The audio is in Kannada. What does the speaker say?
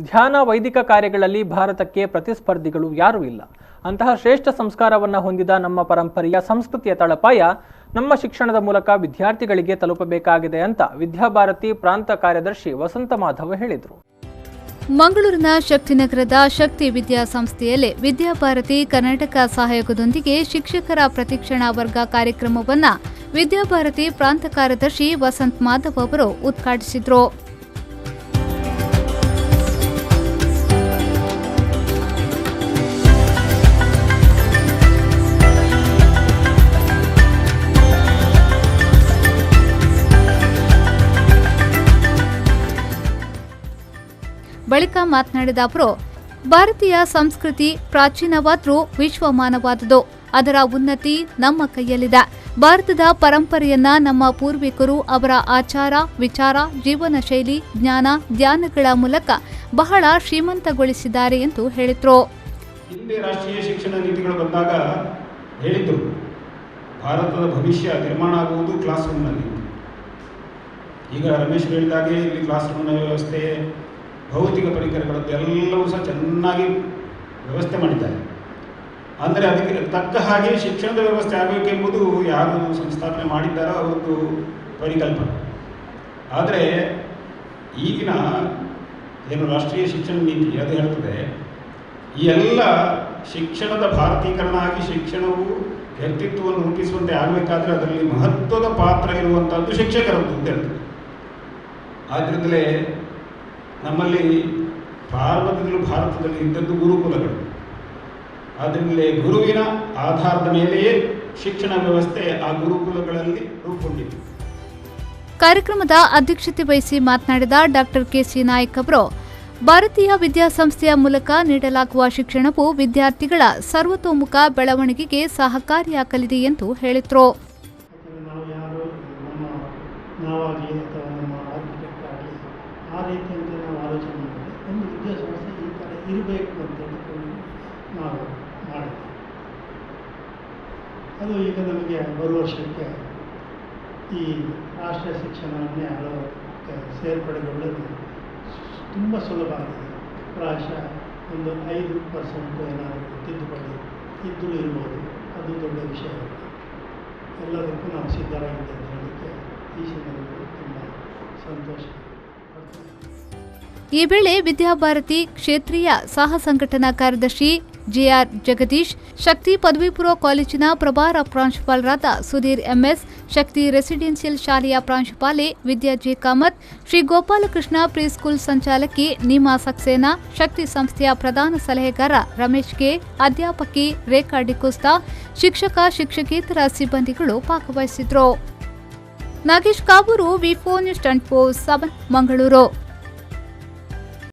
ಧ್ಯಾನ ವೈದಿಕ ಕಾರ್ಯಗಳಲ್ಲಿ ಭಾರತಕ್ಕೆ ಪ್ರತಿಸ್ಪರ್ಧಿಗಳು ಯಾರೂ ಇಲ್ಲ. ಅಂತಹ ಶ್ರೇಷ್ಠ ಸಂಸ್ಕಾರವನ್ನು ಹೊಂದಿದ ನಮ್ಮ ಪರಂಪರೆಯ ಸಂಸ್ಕೃತಿಯ ತಳಪಾಯ ನಮ್ಮ ಶಿಕ್ಷಣದ ಮೂಲಕ ವಿದ್ಯಾರ್ಥಿಗಳಿಗೆ ತಲುಪಬೇಕಾಗಿದೆ ಅಂತ ವಿದ್ಯಾಭಾರತಿ ಪ್ರಾಂತ ಕಾರ್ಯದರ್ಶಿ ವಸಂತ ಮಾಧವ ಹೇಳಿದರು. ಮಂಗಳೂರಿನ ಶಕ್ತಿನಗರದ ಶಕ್ತಿ ವಿದ್ಯಾಸಂಸ್ಥೆಯಲ್ಲಿ ವಿದ್ಯಾಭಾರತಿ ಕರ್ನಾಟಕ ಸಹಯೋಗದೊಂದಿಗೆ ಶಿಕ್ಷಕರ ಪ್ರತಿಕ್ಷಣಾ ವರ್ಗ ಕಾರ್ಯಕ್ರಮವನ್ನು ವಿದ್ಯಾಭಾರತಿ ಪ್ರಾಂತ ಕಾರ್ಯದರ್ಶಿ ವಸಂತ ಮಾಧವ್ ಅವರು ಉದ್ಘಾಟಿಸಿದರು. ಬಳಿಕ ಮಾತನಾಡಿದ ಅವರು, ಭಾರತೀಯ ಸಂಸ್ಕೃತಿ ಪ್ರಾಚೀನವಾದರೂ ವಿಶ್ವಮಾನವಾದುದು. ಅದರ ಉನ್ನತಿ ನಮ್ಮ ಕೈಯಲ್ಲಿದೆ. ಭಾರತದ ಪರಂಪರೆಯನ್ನ ನಮ್ಮ ಪೂರ್ವಿಕರು ಅವರ ಆಚಾರ, ವಿಚಾರ, ಜೀವನ ಶೈಲಿ, ಜ್ಞಾನ, ಧ್ಯಾನಗಳ ಮೂಲಕ ಬಹಳ ಶ್ರೀಮಂತಗೊಳಿಸಿದ್ದಾರೆ ಎಂದು ಹೇಳಿದರು. ಹಿಂದೆ ರಾಷ್ಟ್ರೀಯ ಶಿಕ್ಷಣ ನೀತಿಗಳು ಬಂದಾಗ ಹೇಳಿದ್ರು, ಭಾರತದ ಭವಿಷ್ಯ ನಿರ್ಮಾಣ ಆಗುವುದು ಕ್ಲಾಸ್ ರೂಮ್ನಲ್ಲಿ. ಈಗ ರಮೇಶ್ ಹೇಳಿದಾಗೆ ಇಲ್ಲಿ ಕ್ಲಾಸ್ ರೂಮ್ನ ವ್ಯವಸ್ಥೆ, ಭೌತಿಕ ಪರಿಕರಗಳದ್ದು ಎಲ್ಲವೂ ಸಹ ಚೆನ್ನಾಗಿ ವ್ಯವಸ್ಥೆ ಮಾಡಿದ್ದಾರೆ. ಅಂದರೆ ಅದಕ್ಕೆ ತಕ್ಕ ಹಾಗೆ ಶಿಕ್ಷಣದ ವ್ಯವಸ್ಥೆ ಆಗಬೇಕೆಂಬುದು ಯಾರು ಸಂಸ್ಥಾಪನೆ ಮಾಡಿದ್ದಾರೋ ಅವರದ್ದು ಪರಿಕಲ್ಪನೆ. ಆದರೆ ಈಗಿನ ಏನು ರಾಷ್ಟ್ರೀಯ ಶಿಕ್ಷಣ ನೀತಿ ಅದು ಹೇಳ್ತದೆ, ಈ ಎಲ್ಲ ಶಿಕ್ಷಣದ ಭಾರತೀಕರಣ ಆಗಿ ಶಿಕ್ಷಣವು ವ್ಯಕ್ತಿತ್ವವನ್ನು ರೂಪಿಸುವಂತೆ ಆಗಬೇಕಾದ್ರೆ ಅದರಲ್ಲಿ ಮಹತ್ವದ ಪಾತ್ರ ಇರುವಂಥದ್ದು ಶಿಕ್ಷಕರದ್ದು ಅಂತ ಹೇಳ್ತದೆ. ಆದ್ದರಿಂದಲೇ ನಮ್ಮಲ್ಲಿ ಭಾರತದಲ್ಲಿ ಇದ್ದದ್ದು ಗುರುಕುಲಗಳು. ಆದ್ದರಿಂದಲೇ ಗುರುವಿನ ಆಧಾರದ ಮೇಲೆಯೇ ಶಿಕ್ಷಣ ವ್ಯವಸ್ಥೆ ಆ ಗುರುಕುಲಗಳಲ್ಲಿ ರೂಪುಗೊಂಡಿದೆ. ಕಾರ್ಯಕ್ರಮದ ಅಧ್ಯಕ್ಷತೆ ವಹಿಸಿ ಮಾತನಾಡಿದ ಡಾಕ್ಟರ್ ಕೆಸಿ ನಾಯ್ಕ್ ಅವರು, ಭಾರತೀಯ ವಿದ್ಯಾಸಂಸ್ಥೆಯ ಮೂಲಕ ನೀಡಲಾಗುವ ಶಿಕ್ಷಣವು ವಿದ್ಯಾರ್ಥಿಗಳ ಸರ್ವತೋಮುಖ ಬೆಳವಣಿಗೆಗೆ ಸಹಕಾರಿಯಾಗಲಿದೆ ಎಂದು ಹೇಳಿದರು. ಆ ರೀತಿಯಂತೆ ನಾವು ಆಲೋಚನೆ ಮಾಡಿದರೆ ಒಂದು ವಿದ್ಯಾಸಂಸ್ಥೆ ಈ ಥರ ಇರಬೇಕು ಅಂತ ಹೇಳಿಕೊಂಡು ನಾವು ಮಾಡಿದ್ವಿ. ಅದು ಈಗ ನಮಗೆ ಬರುವ ವರ್ಷಕ್ಕೆ ಈ ರಾಷ್ಟ್ರೀಯ ಶಿಕ್ಷಣವನ್ನೇ ಸೇರ್ಪಡೆಗೊಳ್ಳಲು ತುಂಬ ಸುಲಭ ಆಗಿದೆ. ಪ್ರಾಯಶಃ ಒಂದು 5% ಏನಾದರೂ ತಿದ್ದುಪಡಿ ಇದ್ದರೂ ಇರ್ಬೋದು, ಅದು ದೊಡ್ಡ ವಿಷಯ. ಎಲ್ಲದಕ್ಕೂ ನಾವು ಸಿದ್ಧರಾಗಿದ್ದೆ ಅಂತ ಹೇಳಲಿಕ್ಕೆ ಈ ಸಂದರ್ಭದಲ್ಲಿ ತುಂಬ ಸಂತೋಷ. ಈ ವೇಳೆ ವಿದ್ಯಾಭಾರತಿ ಕ್ಷೇತ್ರೀಯ ಸಹ ಸಂಘಟನಾ ಕಾರ್ಯದರ್ಶಿ ಜೆಆರ್ ಜಗದೀಶ್, ಶಕ್ತಿ ಪದವಿ ಪೂರ್ವ ಕಾಲೇಜಿನ ಪ್ರಭಾರ ಪ್ರಾಂಶುಪಾಲರಾದ ಸುಧೀರ್ ಎಂಎಸ್, ಶಕ್ತಿ ರೆಸಿಡೆನ್ಷಿಯಲ್ ಶಾಲೆಯ ಪ್ರಾಂಶುಪಾಲೆ ವಿದ್ಯಾ ಜೆ ಕಾಮತ್, ಶ್ರೀ ಗೋಪಾಲಕೃಷ್ಣ ಪ್ರಿಸ್ಕೂಲ್ ಸಂಚಾಲಕಿ ನೀಮಾ ಸಕ್ಸೇನಾ, ಶಕ್ತಿ ಸಂಸ್ಥೆಯ ಪ್ರಧಾನ ಸಲಹೆಗಾರ ರಮೇಶ್ ಕೆ, ಅಧ್ಯಾಪಕಿ ರೇಖಾ ಡಿಕೋಸ್ತಾ, ಶಿಕ್ಷಕ ಶಿಕ್ಷಕೇತರ ಸಿಬ್ಬಂದಿಗಳು ಭಾಗವಹಿಸಿದ್ರು. ನಾಗೇಶ್ ಕಾಬೂರು, ವಿ4 ನ್ಯೂಸ್ 24/7 ಮಂಗಳೂರು.